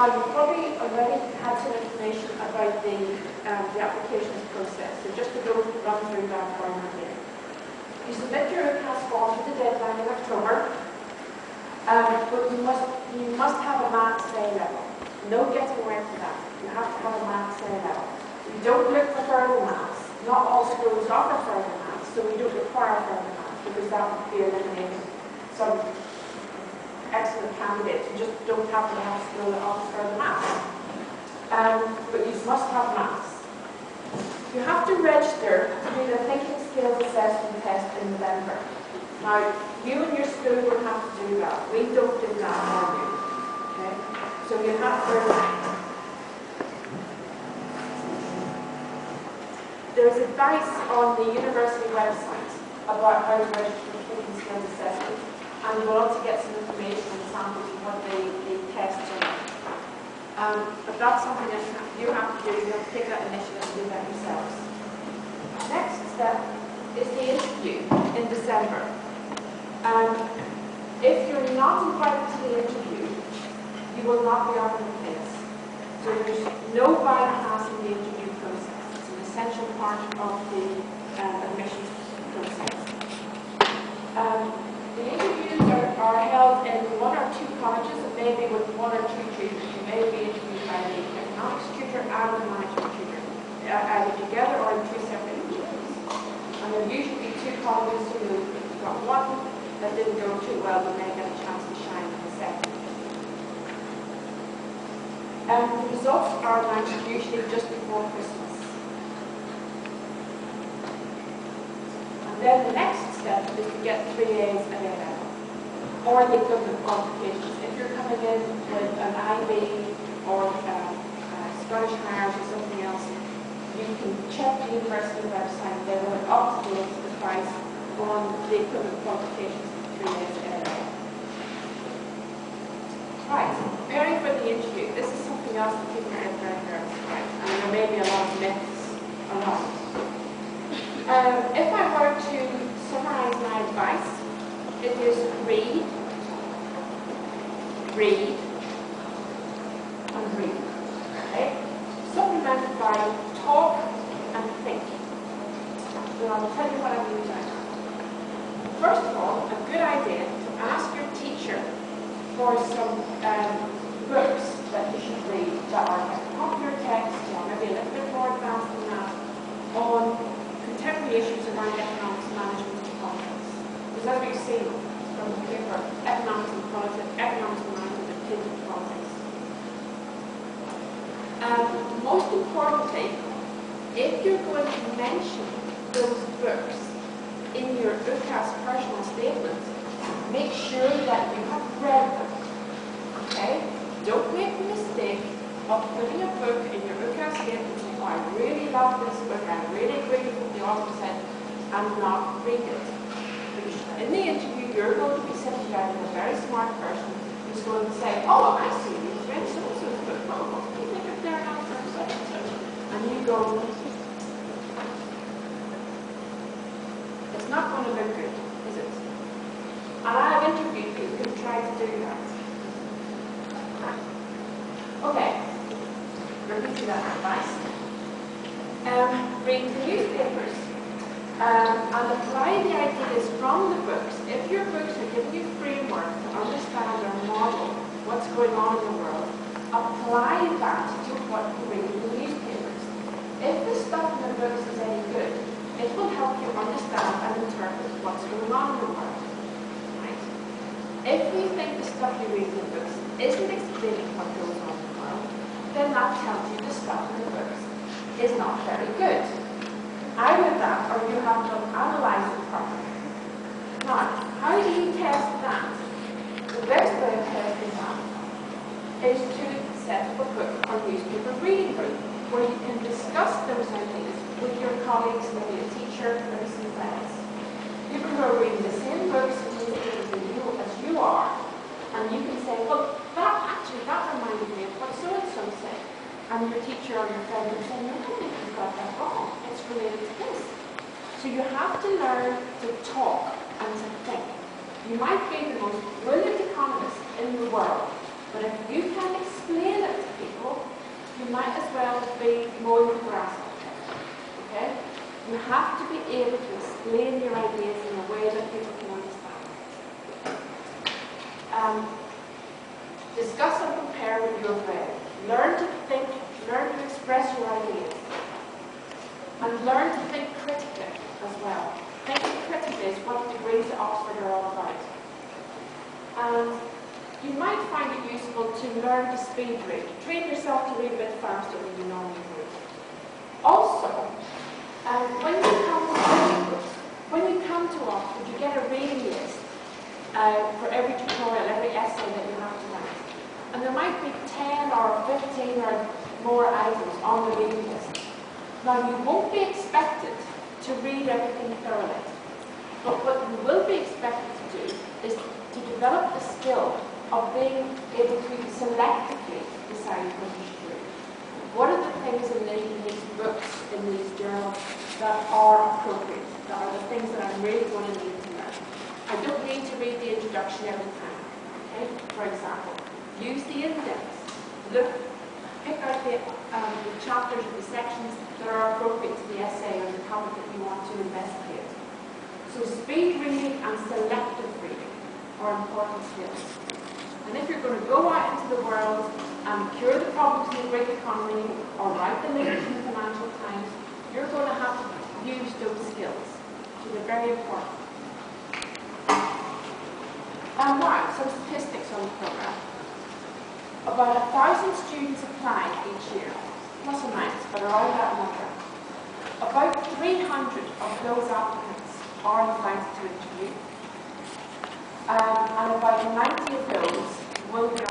Now, you've probably already had some information about the applications process, so just to run through that for you again. You submit your UCAS form to the deadline in October, but you must have a maths A level. No getting away from that. You have to have a maths A level. You don't look for further maths. Not all schools offer further maths, so we don't require further maths, because that would be eliminating some excellent candidates who just don't have to have school that offers further maths. But you must have maths. You have to register to do the thinking skills assessment test in November. Now, you and your school will have to do that. We don't do that for you. Okay? So you have to. There's advice on the university website about how to register for thinking skills assessment, and you will also get some information and samples of what the tests are. But that's something that you have to do. You have to take that initiative and do that yourselves. Next step is the interview in December. If you're not invited to the interview, you will not be offered a place. So there's no bypass in the interview process. It's an essential part of the admissions process. The interviews are held in one or two colleges, and maybe with one or two tutors. You may be interviewed by the economics tutor and the management tutor, either together or in two separate interviews. And there are usually two colleges, so if you've got one that didn't go too well, you may get a chance to shine in the second. The results are announced usually just before Christmas. And then the next step is to get 3 A's at A level, or the equivalent qualifications. If you're coming in with an IB or Scottish Highers or something else, you can check the university website. They will have up-to-date advice on the equivalent qualifications for 3 A's at A level. Right, preparing for the interview. This is something else that people get very nervous about, and there may be a lot of myths around. If I were to summarize my advice, it is read, and read. Okay? Supplemented by talk and think. So I will tell you what I mean by that. First of all, a good idea to ask your teacher for some books that you should read that are popular texts, or maybe a little bit more advanced than that, on contemporary issues around economics management and politics. Because as we've seen from the paper, economics and politics, economics and management and political politics. Most importantly, if you're going to mention those books in your UCAS personal statement, make sure that you have read them. Okay? Don't make the mistake of putting a book in your UCAS statement saying, oh, I really love this book, I really agree with what the author said, and not read it. Because in the interview, you're going to be sitting down with a very smart person who's going to say, oh, I see, you've read so-and-so's book, oh, what do you think of their answer, such and such? And you go, it's not going to look good, is it? And I have interviewed people who try to do that. Okay, repeating that advice. Read the newspapers and apply the ideas from the books. If your books are giving you framework to understand or model what's going on in the world, apply that to what you read in the newspapers. If the stuff in the books is any good, it will help you understand and interpret what's going on in the world. Right? If you think the stuff you read in the books isn't explaining what goes on in the world, then that tells you the stuff in the books is not very good. Either that, or you have to analyze it properly. Now, how do you test that? The best way of testing that is to set up a book or newspaper reading group where you can discuss those ideas with your colleagues, maybe a teacher, maybe some friends. People who are reading the same books and newspapers as you are, and you can say, well, that reminded me of what so-and-so said. And your teacher or your friend will say, no, I think you've got that wrong. It's related to this. So you have to learn to talk and to think. You might be the most brilliant economist in the world, But if you can explain it to people, you might as well be mowing the grass. Okay? You have to be able to explain your ideas in a way that people can understand. Discuss and compare what you have read. Learn to think, learn to express your ideas. And learn to think critically as well. Thinking critically is what degrees at Oxford are all about. And you might find it useful to learn to speed read. Train yourself to read a bit faster than you normally would. Also, when you come to Oxford, you get a reading list for every tutorial, every essay that you have to write. And there might be 10 or 15 or more items on the reading list. Now, you won't be expected to read everything thoroughly. But what you will be expected to do is to develop the skill of being able to selectively decide what you should read. What are the things in these books, in these journals, that are appropriate, that are the things that I'm really going to need to learn? I don't need to read the introduction every time. Okay? For example, use the index. Look, pick out the chapters or the sections that are appropriate to the essay or the topic that you want to investigate. So speed reading and selective reading are important skills. And if you're going to go out into the world and cure the problems in the Greek economy or write the latest in the Financial Times, you're going to have to use those skills. So they're very important. And now, some statistics on the programme. About 1,000 students apply each year, plus or minus, but around that number. About 300 of those applicants are invited to interview, and about 90 of those will be